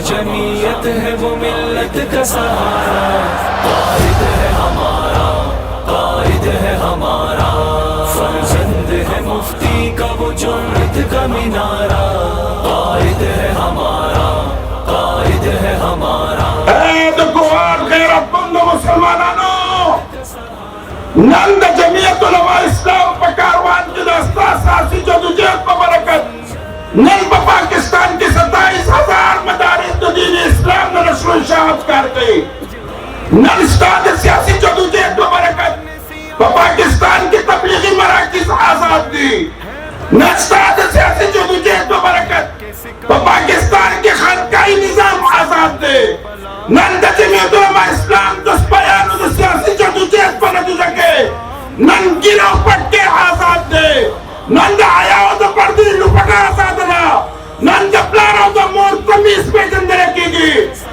جمعیت ہے وہ ملت کا سہارا، قائد ہے ہمارا، قائد ہے ہمارا، فرزند ہے مفتی کا وہ جرأت کا مینارہ، قائد ہے ہمارا، قائد ہے ہمارا۔ اے دکوار غیرت مند مسلمانانو، نند جمعیت علماء اسلام پا کاروان کی دستا ساسی جدوجہد پا برکت نن پا پاکستان کی 27,000 مدارس دین اسلام نے نشر و اشاعت کر گئی، نن استاد سیاسی جدوجہد پا برکت پا پاکستان کی تبلیغی مراکز آزاد دی، نن استاد سیاسی جدوجہد پا برکت پا پاکستان کی خانقاہی نظام آزاد دے، نن جمعیت علماء اسلام دس بیان و سیاسی جدوجہد پا نتیجہ کے نن گیرو پٹ کے آزاد دے، نن دا آیاو دا پردی لپکا آزاد دا، نن دا پلارو دا مور تمیز پہ جندے رکھے گی،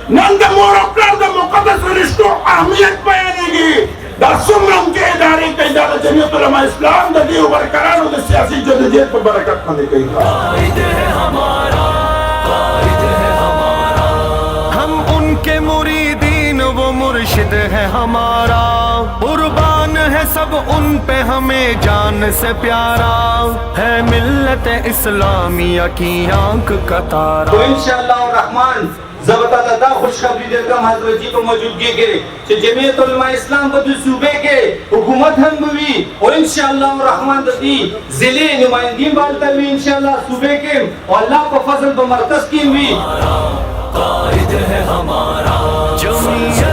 نن دا مور اپلار دا مقدس رشتو اہمیت بیانے گی، دا سمرم کے ادارے کا ادارہ جمعیت علماء اسلام دا دیو برقرار و دا سیاسی جدوجہد پر برکت مندے کئی گا۔ قائد ہے ہمارا، قائد ہے ہمارا، ہم ان کے مریدین وہ مرشد ہے ہمارا، قربان ہے سب ان پہ ہمیں جان سے پیارا، ہے ملت اسلامیہ کی آنکھ کا تارا۔ تو انشاءاللہ الرحمن زبطہ دا خوشخبری دیتا ہم حضرت جی کو موجودگی کے کہ جمعیت علماء اسلام بدو صوبے کے حکومت ہم ہوئی، اور انشاءاللہ الرحمن دی ضلع نمائندین بالتا ہوئی انشاءاللہ صوبے کے، اور اللہ کو فضل بمرکز کی ہوئی۔ قائد ہے ہمارا، جمعیت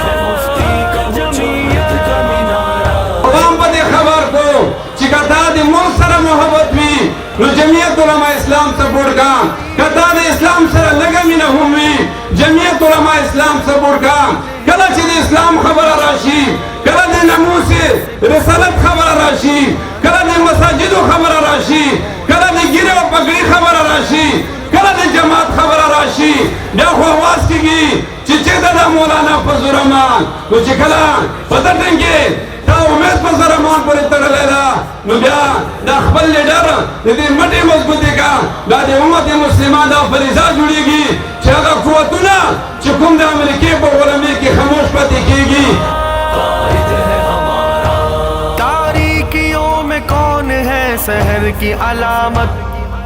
ہے مفتی کا جمعیت کا مینارہ۔ عوام بدے خبر کو چکتا دی منصر محبت بھی نو جمعیت علماء اسلام سپورٹ کا کتا دی اسلام سر لگمی نہ ہوئی، جمعیت علماء اسلام سپورٹ کا کلا چی دی اسلام خبر راشی، کلا دی نموس رسالت خبر راشی، کلا دی مساجد خبر راشی، کلا دی گرے و پگڑی خبر راشی، کلا دی جماعت خبر راشی، دیکھو آواز کی گی چچے دا مولانا فضل رحمان تو چکلا پتہ ٹنگے تا امید فضل رحمان پر اتر لیدا نو بیا دا خبر لیڈر دی مٹی مضبوطی کا دا دی امت مسلمان دا فریضہ جڑی گی چاہتا قوتنا چکم دا امریکی پر غلمی کی خموش پاتی کی گی۔ قائد ہے ہمارا، تاریکیوں میں کون ہے سحر کی علامت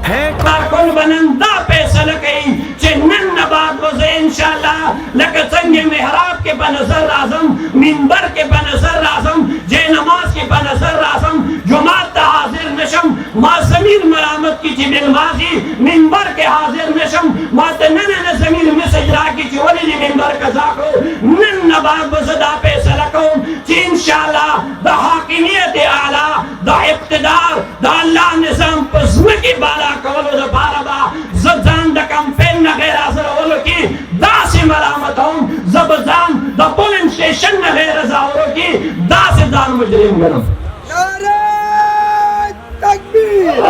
ہے، کل بنندہ پیسل کئی چنن نبات وزے انشاءاللہ لکہ سنگ محراب کے بنظر رازم، منبر کے بنظر رازم، جے نماز کے بنظر رازم، جماعت تا حاضر نشم، ما زمین مرامت کی چی بالماضی منبر کے حاضر نشم، ما تنن زمین میں سجرہ کی چی ولی دی منبر کزاکو نن نبات وزدہ پیسل کون چی انشاءاللہ دا حاکمیت اعلیٰ دا اقتدار دا اللہ نظام پزمکی بالا کولو دا بارا با زبزان دا کمپین نغیر آزر اولو کی دا سی مرامت ہوں، زبزان دا پولنگ سٹیشن نغیر آزر کی دا سی دان مجرم گرم۔ نعرہ تکبیر!